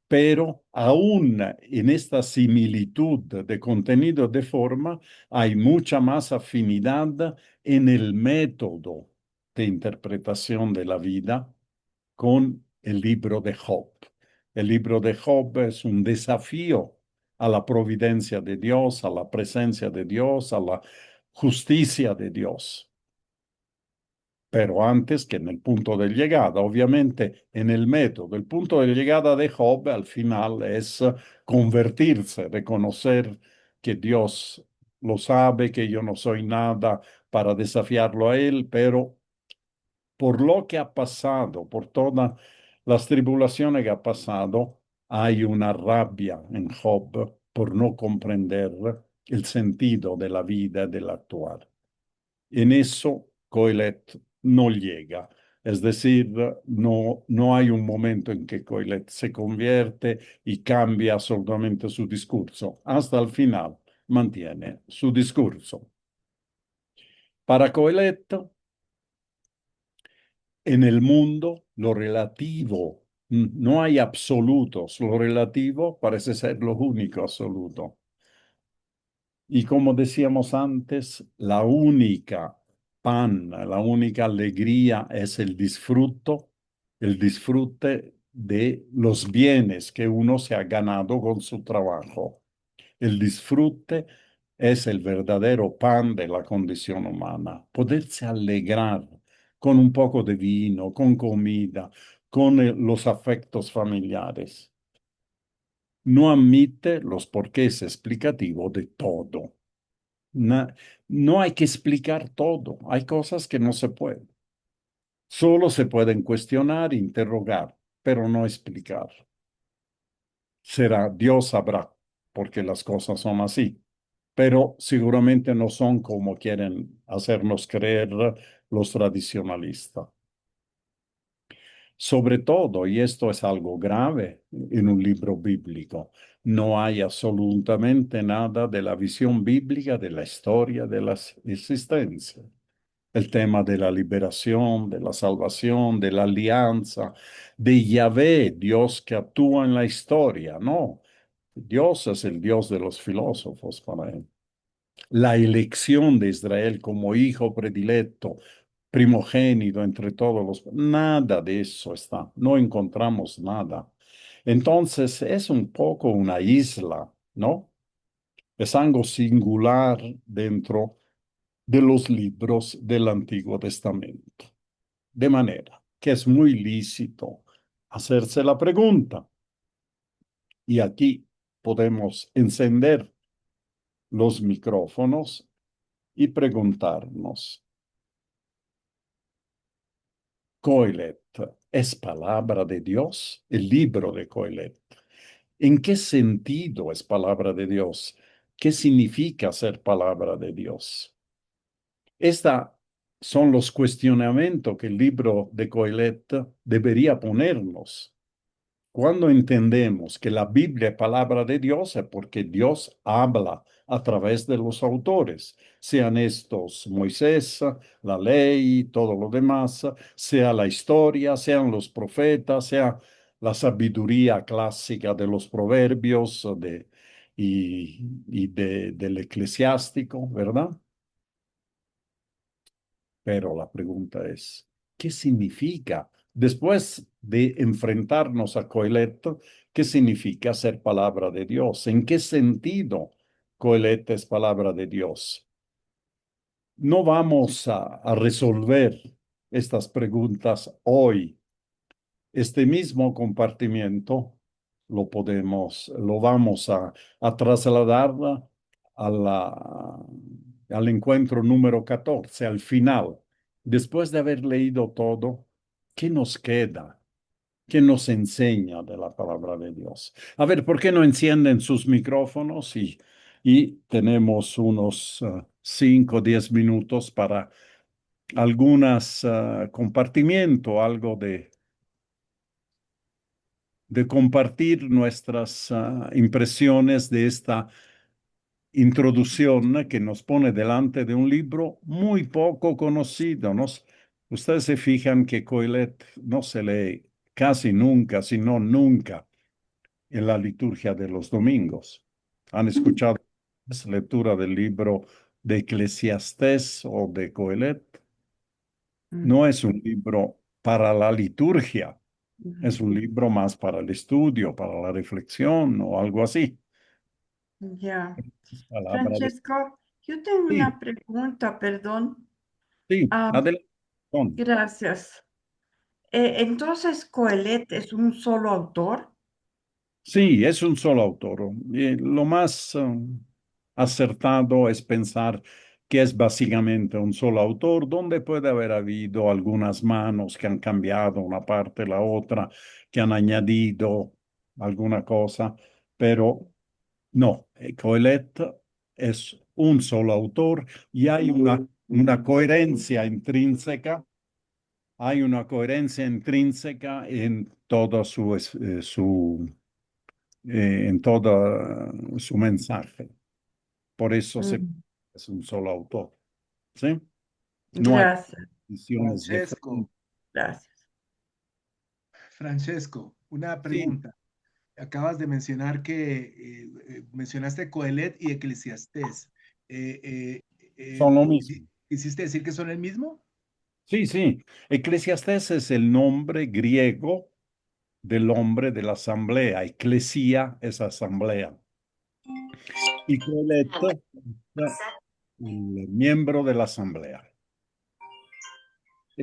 Pero aún en esta similitud de contenido de forma, hay mucha más afinidad en el método de interpretación de la vida con el libro de Job. El libro de Job es un desafío a la providencia de Dios, a la presencia de Dios, a la justicia de Dios. Pero antes que en el punto de llegada, obviamente en el método, el punto de llegada de Job al final es convertirse, reconocer que Dios lo sabe, que yo no soy nada para desafiarlo a él, pero por lo que ha pasado, por todas las tribulaciones que ha pasado, hay una rabia en Job por no comprender el sentido de la vida, del actuar. En eso Coelet no llega. Es decir, no hay un momento en que Coelet se convierte y cambia absolutamente su discurso. Hasta el final mantiene su discurso. Para Coelet, en el mundo, lo relativo, no hay absolutos, lo relativo parece ser lo único absoluto. Y como decíamos antes, la única pan, la única alegría es el disfrute de los bienes que uno se ha ganado con su trabajo. El disfrute es el verdadero pan de la condición humana. Poderse alegrar con un poco de vino, con comida, con los afectos familiares. No admite los porqués explicativos de todo. Na- no hay que explicar todo. Hay cosas que no se pueden. Solo se pueden cuestionar, interrogar, pero no explicar. Dios sabrá, porque las cosas son así. Pero seguramente no son como quieren hacernos creer los tradicionalistas. Sobre todo, y esto es algo grave en un libro bíblico, no hay absolutamente nada de la visión bíblica de la historia de la existencia. El tema de la liberación, de la salvación, de la alianza, de Yahvé, Dios que actúa en la historia, no. Dios es el Dios de los filósofos para él. La elección de Israel como hijo predilecto, primogénito entre todos los... Nada de eso está, no encontramos nada. Entonces es un poco una isla, ¿no? Es algo singular dentro de los libros del Antiguo Testamento. De manera que es muy lícito hacerse la pregunta. Y aquí podemos encender los micrófonos y preguntarnos, Coelet, ¿es palabra de Dios? El libro de Coelet. ¿En qué sentido es palabra de Dios? ¿Qué significa ser palabra de Dios? Estos son los cuestionamientos que el libro de Coelet debería ponernos. Cuando entendemos que la Biblia es palabra de Dios es porque Dios habla a través de los autores, sean estos Moisés, la ley, todo lo demás, sea la historia, sean los profetas, sea la sabiduría clásica de los proverbios del eclesiástico, ¿verdad? Pero la pregunta es, ¿qué significa, después de enfrentarnos a Coelet, qué significa ser palabra de Dios? ¿En qué sentido Coelet es palabra de Dios? No vamos a resolver estas preguntas hoy. Este mismo compartimiento lo vamos a trasladar a al encuentro número 14 al final. Después de haber leído todo, ¿qué nos queda? ¿Qué nos enseña de la palabra de Dios? A ver, ¿por qué no encienden sus micrófonos y tenemos unos 5 o 10 minutos para algunas compartimiento, algo de compartir nuestras impresiones de esta introducción que nos pone delante de un libro muy poco conocido. Ustedes se fijan que Coelet no se lee casi nunca, sino nunca, en la liturgia de los domingos. ¿Han escuchado esa lectura del libro de Eclesiastés o de Coelet? Mm, No es un libro para la liturgia, mm, es un libro más para el estudio, para la reflexión o algo así. Ya. Palabra de... Francesco, yo tengo Sí, una pregunta, perdón. sí, Ah, adelante. gracias. Entonces, ¿Coelet es un solo autor? Sí, es un solo autor. Y lo más acertado es pensar que es básicamente un solo autor, donde puede haber habido algunas manos que han cambiado una parte la otra, que han añadido alguna cosa, pero no, Coelet es un solo autor y hay una coherencia intrínseca. Hay una coherencia intrínseca en todo en todo su mensaje. Por eso Mm, es un solo autor. ¿Sí? No hay Gracias, visiones de frente. Francesco, gracias. Francesco, una Sí, pregunta. Acabas de mencionar que mencionaste Coelet y Eclesiastés. Eh, eh, son lo mismo. ¿Quisiste decir que son el mismo? Sí, sí. Eclesiastés es el nombre griego del hombre de la asamblea. Eclesia es asamblea. Y Coelet es el miembro de la asamblea,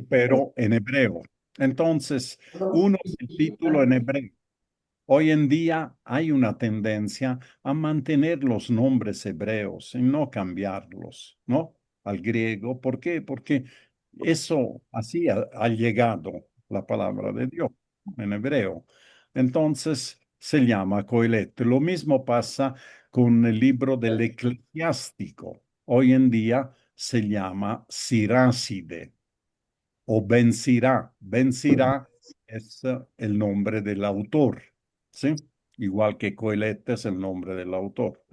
pero en hebreo. Entonces, uno es el título en hebreo. Hoy en día hay una tendencia a mantener los nombres hebreos y no cambiarlos, ¿no? Al griego. ¿Por qué? Porque eso así ha llegado la palabra de Dios en hebreo. Entonces se llama Coelet. Lo mismo pasa con el libro del Eclesiástico. Hoy en día se llama Siráside o Ben Sirá. Ben Sirá es el nombre del autor, ¿sí? Igual que Coelet es el nombre del autor.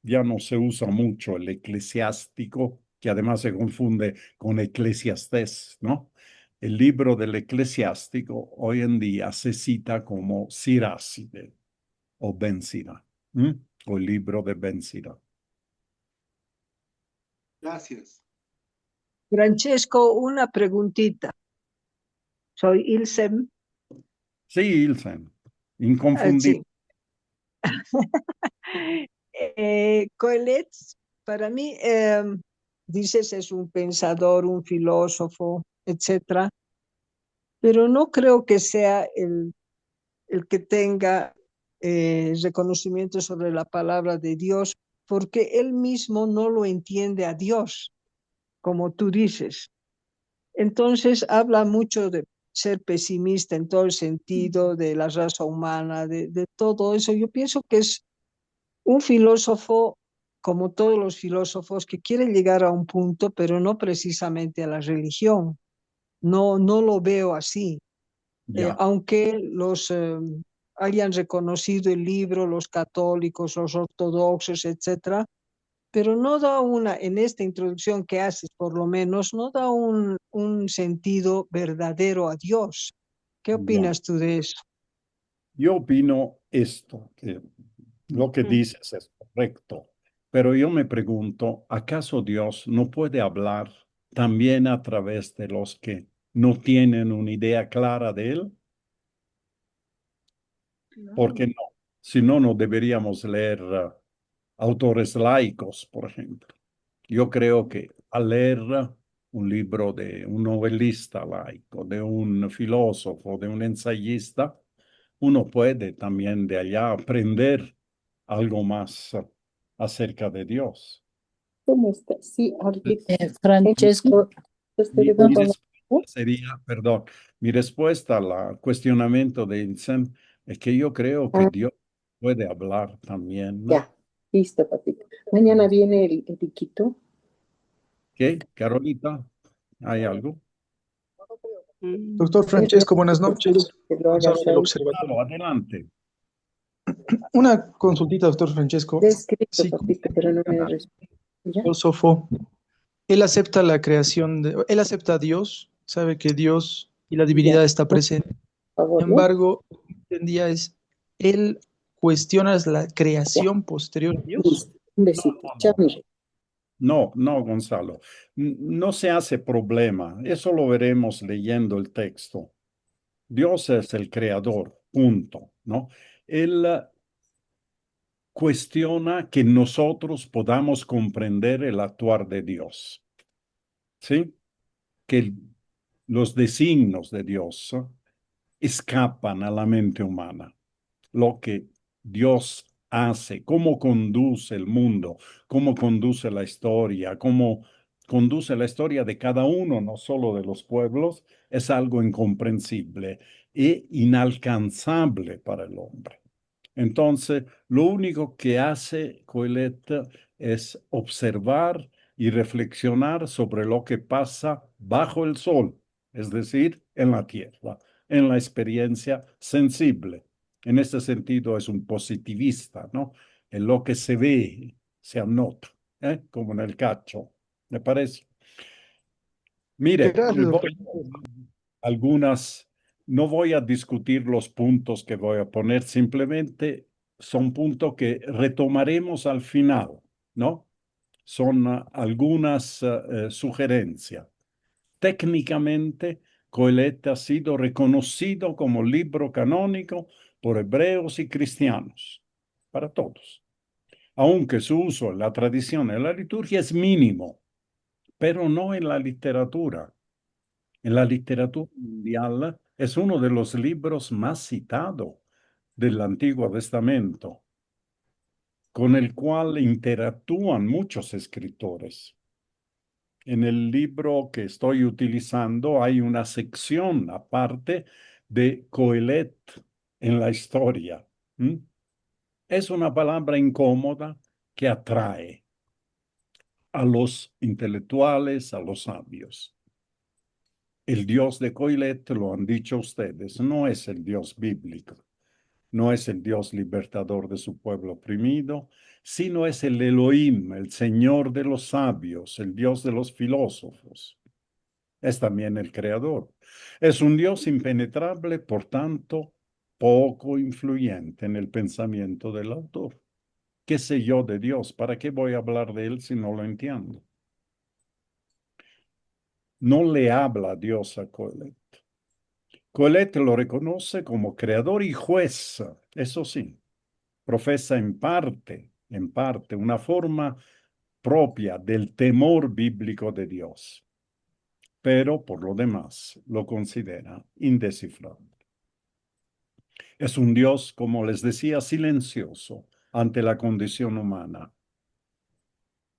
Ya no se usa mucho el eclesiástico, que además se confunde con eclesiastés, ¿no? El libro del eclesiástico hoy en día se cita como Siráside o Ben Sirá, ¿m? O el libro de Ben Sirá. Gracias. Francesco, una preguntita. Soy Ilse. Sí, Ilsen, inconfundible. Sí. Coelet, para mí, dices, es un pensador, un filósofo, etcétera, pero no creo que sea el que tenga reconocimiento sobre la palabra de Dios, porque él mismo no lo entiende a Dios, como tú dices. Entonces habla mucho de ser pesimista en todo el sentido de la raza humana, de todo eso. Yo pienso que es un filósofo, como todos los filósofos, que quiere llegar a un punto, pero no precisamente a la religión. No, no lo veo así. Ya. Aunque los hayan reconocido el libro, los católicos, los ortodoxos, etcétera, pero no da en esta introducción que haces, por lo menos, no da un sentido verdadero a Dios. ¿Qué Ya. opinas tú de eso? Yo opino esto, que lo que Mm. dices es correcto, pero yo me pregunto, ¿acaso Dios no puede hablar también a través de los que no tienen una idea clara de Él? Porque Claro. no, si no, no deberíamos leer autores laicos, por ejemplo. Yo creo que al leer un libro de un novelista laico, de un filósofo, de un ensayista, uno puede también de allá aprender algo más acerca de Dios. ¿Cómo está? Sí, ahorita. Francesco, Mi respuesta sería, perdón, mi respuesta al cuestionamiento de Vincent es que yo creo que Dios puede hablar también, ¿no? ya, listo, papito. Mañana viene el Riquito. ¿Qué, Carolita? ¿Hay algo? Doctor Francesco, buenas noches. Que lo haga Gonzalo del Shai. Observatorio. Adelante. Una consultita, doctor Francesco. De escrito, Sí, papito, pero no me responde. ¿Ya? filósofo, él acepta la creación él acepta a Dios, sabe que Dios y la divinidad está presente. Por favor, Sin embargo, lo que entendía es, él cuestiona la creación posterior a ¿ya? Dios. Listo. Un besito. Chao, mi rey. No, no, Gonzalo. No se hace problema. Eso lo veremos leyendo el texto. Dios es el creador, punto, ¿no? Él cuestiona que nosotros podamos comprender el actuar de Dios, ¿sí? Que los designios de Dios escapan a la mente humana. Lo que Dios hace, cómo conduce el mundo, cómo conduce la historia, cómo conduce la historia de cada uno, no solo de los pueblos, es algo incomprensible e inalcanzable para el hombre. Entonces, lo único que hace Coelet es observar y reflexionar sobre lo que pasa bajo el sol, es decir, en la tierra, en la experiencia sensible. En este sentido es un positivista, ¿no? En lo que se ve, se anota, como en el cacho, ¿me parece? Mire, Gracias, doctor. algunas, no voy a discutir los puntos que voy a poner, simplemente son puntos que retomaremos al final, ¿no? Son algunas sugerencias. Técnicamente, Coelet ha sido reconocido como libro canónico por hebreos y cristianos, para todos, aunque su uso en la tradición y la liturgia es mínimo, pero no en la literatura. En la literatura mundial es uno de los libros más citados del Antiguo Testamento, con el cual interactúan muchos escritores. En el libro que estoy utilizando hay una sección aparte de Coelet en la historia. Es una palabra incómoda que atrae a los intelectuales, a los sabios. El Dios de Coelet, lo han dicho ustedes, no es el Dios bíblico, no es el Dios libertador de su pueblo oprimido, sino es el Elohim, el Señor de los sabios, el Dios de los filósofos. Es también el creador. Es un Dios impenetrable, por tanto, poco influyente en el pensamiento del autor. ¿Qué sé yo de Dios? ¿Para qué voy a hablar de él si no lo entiendo? No le habla a Dios a Coelet. Coelet lo reconoce como creador y juez, eso sí, profesa en parte, una forma propia del temor bíblico de Dios, pero por lo demás lo considera indescifrable. Es un Dios, como les decía, silencioso ante la condición humana.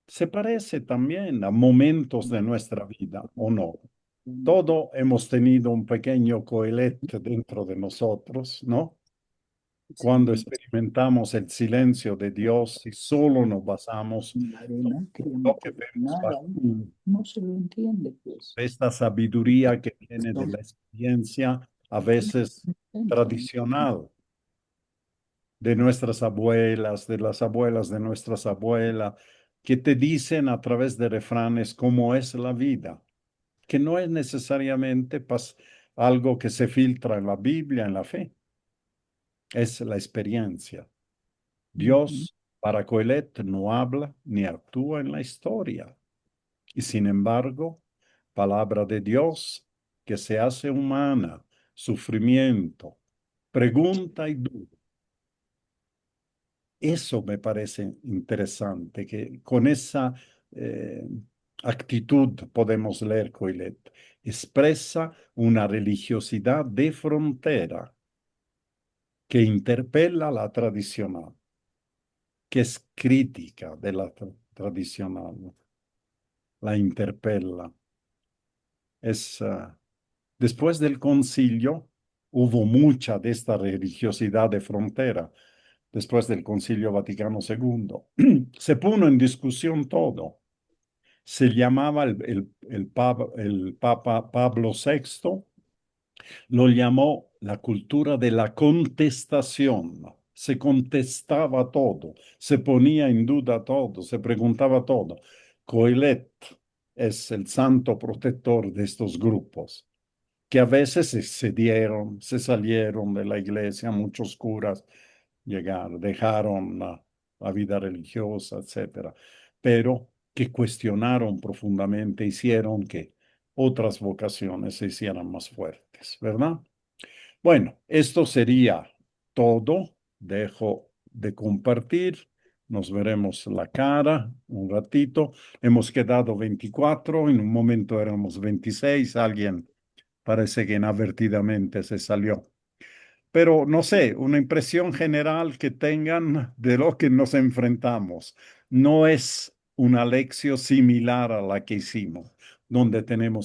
Se parece también a momentos de nuestra vida, ¿o no? Todo hemos tenido un pequeño Coelet dentro de nosotros, ¿no? Cuando experimentamos el silencio de Dios y solo nos basamos en lo que vemos bajo No se lo entiende, pues. esta sabiduría que viene de la experiencia, a veces tradicional, de nuestras abuelas, de las abuelas de nuestras abuelas, que te dicen a través de refranes cómo es la vida, que no es necesariamente algo que se filtra en la Biblia, en la fe, es la experiencia. Dios, para Coelet, no habla ni actúa en la historia. Y sin embargo, palabra de Dios que se hace humana, sufrimiento, pregunta y duda. Eso me parece interesante, que con esa actitud podemos leer Coelet. Expresa una religiosidad de frontera, que interpela la tradicional, que es crítica de la tradicional, la interpela. Después del concilio hubo mucha de esta religiosidad de frontera. Después del Concilio Vaticano II, se puso en discusión todo. Se llamaba el Papa Pablo VI, lo llamó la cultura de la contestación. Se contestaba todo, se ponía en duda todo, se preguntaba todo. Coelet es el santo protector de estos grupos, que a veces se cedieron, se salieron de la iglesia, muchos curas dejaron la vida religiosa, etcétera, pero que cuestionaron profundamente, hicieron que otras vocaciones se hicieran más fuertes, ¿verdad? Bueno, esto sería todo. Dejo de compartir. Nos veremos la cara un ratito. Hemos quedado 24, en un momento éramos 26, alguien parece que inadvertidamente se salió. Pero no sé, una impresión general que tengan de lo que nos enfrentamos. No es una lección similar a la que hicimos, donde tenemos